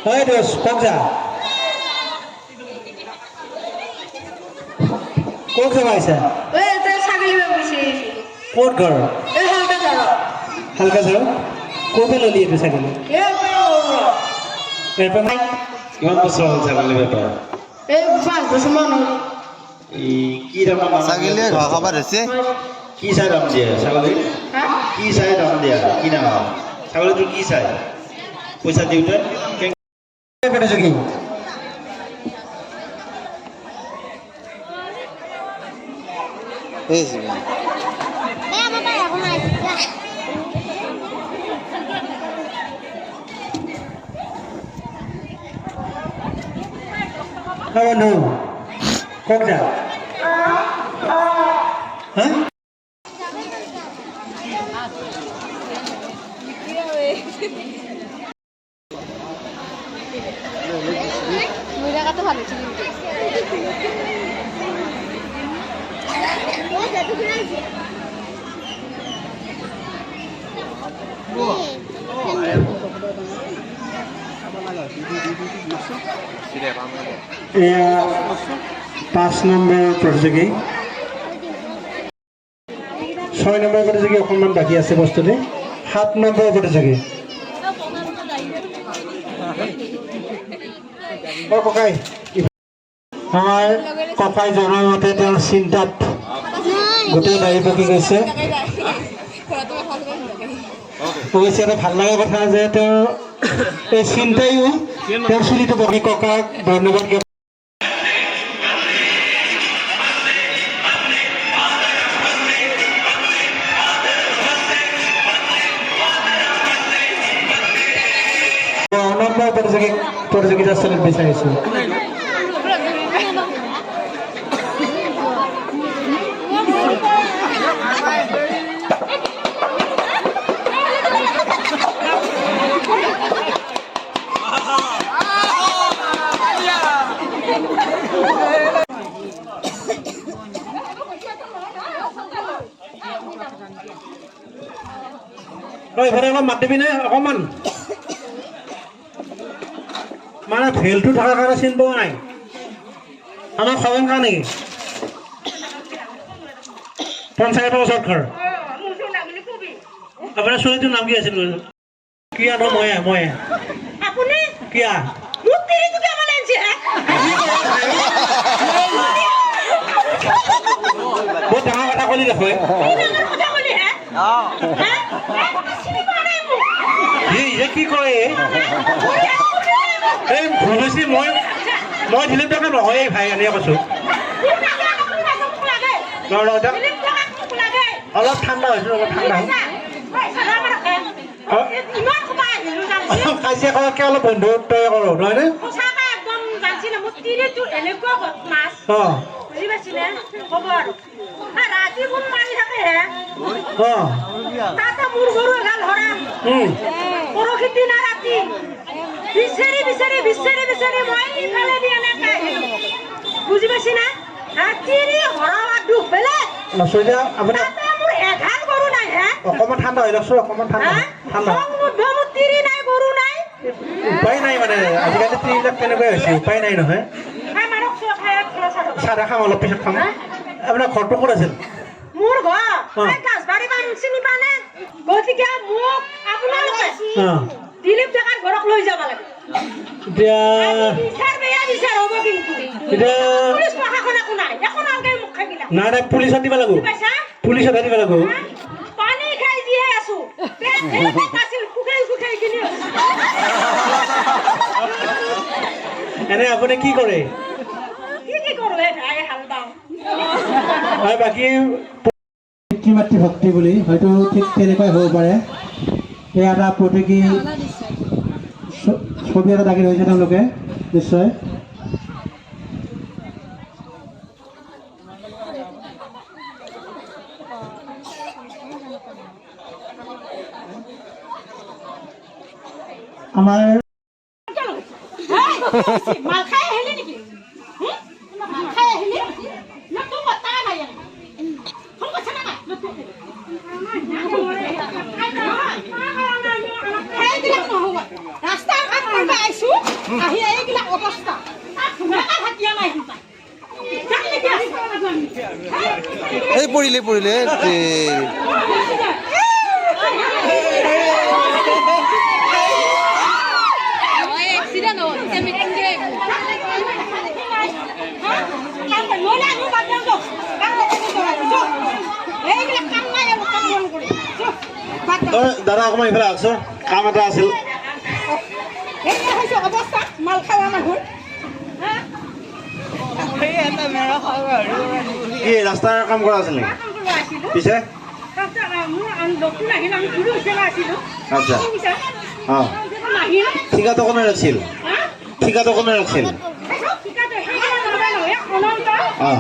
Ơi được, con giả. Con giả bài sao? Con girl. Halka sir. কোথায় ললি এটা ছাগল? এরপর নাই কিমান বছৰ হ'ল ছাগলীৰ বেপাৰ এই 5 বছৰ মান হ'ল কি দাম ছাগলীয়ে ঘৰ খাব ধৰিছে কি চাই দাম দিয়ে ছাগলী কি চাই দাম দিয়া কি নাম ছাগলীটো কি চাই পইচা দিওঁতে পেটে জগি এই যে আমার ভাই এখন আইছে Oh no. Kok dah? Hah? মহিলা কত ভালো ছিল এয়া 5 নম্বৰ প্ৰতিযোগী 6 নম্বৰ প্ৰতিযোগী অকণমান বাকী আছে বস্তুতে 7 নম্বৰ প্ৰতিযোগী ককাই আমাৰ ককাই জনাৰ মতে তেওঁৰ চিন্তাত গোটেই দাঢ়ি পকি গৈছে অৱশ্যে এটা ভাল লগা কথা যে তেওঁৰ এই চিন্তাইও তেওঁৰ চুলিটো পকি ককাক ধন্যবাদ প্ৰতিযোগিতাস্থলীত বিচাৰিছোঁ এইফালে অলপ মাত দিবি নে অকণমান মানে ভেলটো থকাৰ কাৰণে চিন পোৱা নাই আমাৰ খবৰ কাৰ নেকি পঞ্চায়তৰ ওচৰত ঘৰ আপোনাৰ ছোৱালীটোৰ নাম কি আছিল কিয়া ন মই কিয়া বহুত ডাঙৰ কথা ক'লি দেখুৱাই কি কয় এই ভুল হৈছে মই দিলীপ দাকে নহয় ভাই আনি কৈছোঁ অলপ ঠাণ্ডা হৈছোঁ অলপ ঠাণ্ডা কাজিয়া কৰাতকৈ অলপ বন্ধুত্ব কৰোঁ নহয়নে বুজি পাইছি না অকণমান ঠাণ্ডা হৈ লওকচোন অকণমান ঠাণ্ডা উপায় নাই মানে আজিকালি তিৰিবিলাক তেনেকুৱাই হৈছে উপায় নাই নহয় চাহ খাম অলপ পিছত খাম আপোনাৰ ঘৰটো ক'ত আছিল মোৰ ঘৰ গাছবাৰী চিনি পানে গতিকে মোক আপোনালোকে দিলীপ ডেকাৰ ঘৰক লৈ যাব লাগে এতিয়া নাই নাই পুলিচত দিব লাগিব পুলিচত দিব লাগিব পানী খাই জীয়াই আছো এনে আপুনি কি কৰে বাকী পিতৃ মাতৃ ভক্তি বুলি হয়তো ঠিক তেনেকুৱাই হ'ব পাৰে এয়া এটা প্ৰতীকী ছবি এটা দাগি হৈছে তেওঁলোকে নিশ্চয় আমাৰ ৰাস্তা কাট কৰবে আইসু আহি এইবিলাক অৱস্থা হাতিয়া নাই এই পৰিলে দাদা অকণমান ইফালে আহকচোন কাম এটা আছিল অৱস্থা মাল খাৱা মানুহৰ কি ৰাস্তাৰ কাম কৰা আছিল নেকি পিছে আচ্ছা অঁ ঠিকাটো কোনে ৰাখিছিল অঁ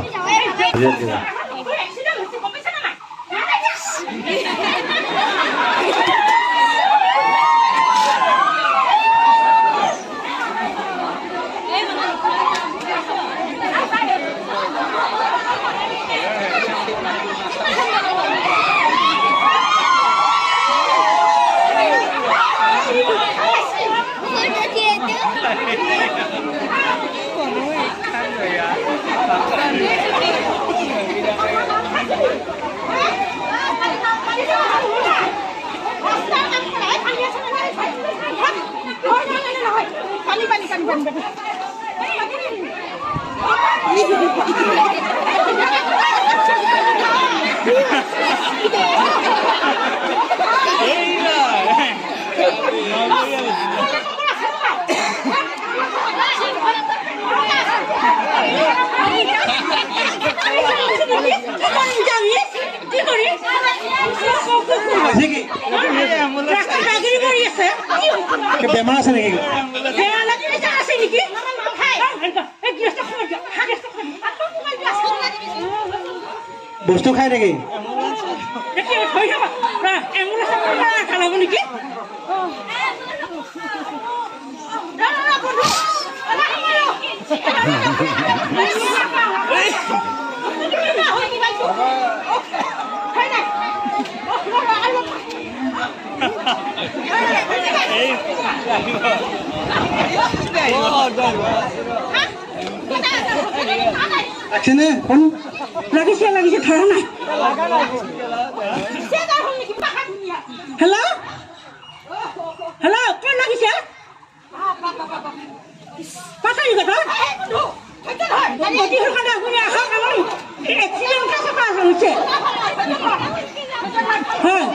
বেমাৰ আছে নেকি বস্তু খাই নেকি লাগছেনে ফোন লাগিছে ধৰা নাই হেল্ল' কোন লাগিছে পাথাৰি কথা হৈছে হয়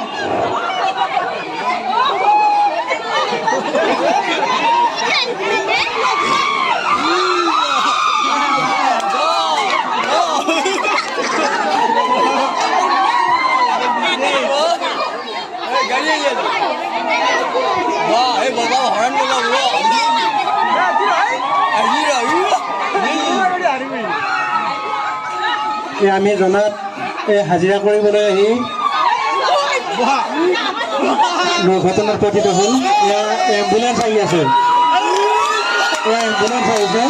আমি জনাত হাজিৰা কৰিবলৈ আহি দুৰ্ঘটনাত পতিত হ'ল এয়া এম্বুলেঞ্চ আহি আছে এম্বুলেঞ্চ আহিছে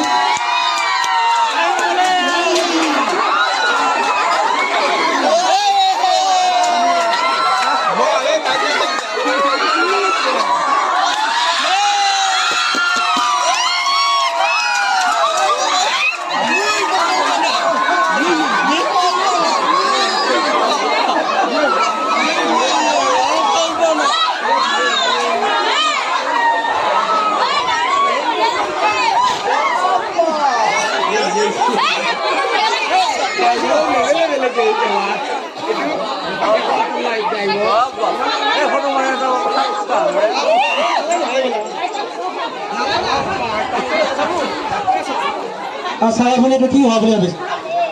চাই শুনিটো কি হোৱা বুলি ভাবিছে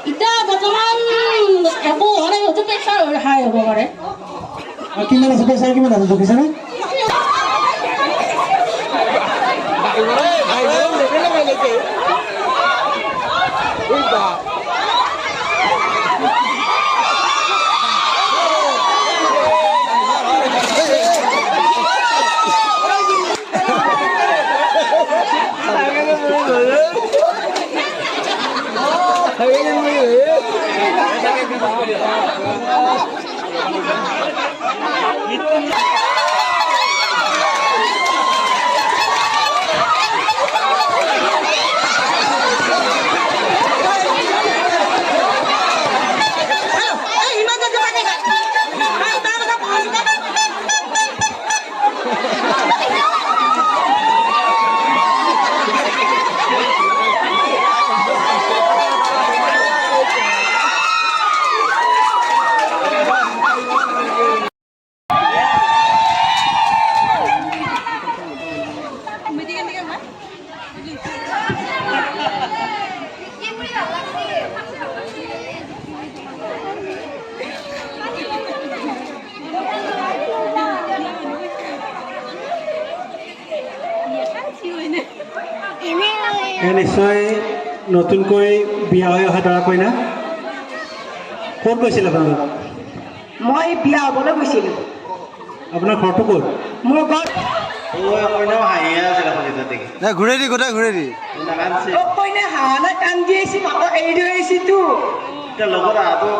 এতিয়া বৰ্তমান একো হোৱা নাই হয়তো প্ৰেছাৰ হাই হ'ব পাৰে কিমান আছে প্ৰেছাৰ কিমান আছে জুখিছেনে নিশ্চয় নতুনকৈ বিয়া হৈ অহা দৰা কইনা ক'ত গৈছিল আপোনালোক মই বিয়া হ'বলৈ গৈছিলোঁ আপোনাৰ ঘৰটো ক'ত মোৰ ঘৰ কইনাও হাঁহিয়ে আছিল আপুনি তাত দেখি নাই ঘূৰাই দি গোটাই ঘূৰাই দি কইনা কান্দছে কইনা হাঁহ কান্দি আহিছে মাকক এৰি থৈ আহিছিতো এতিয়া লগত আহাটো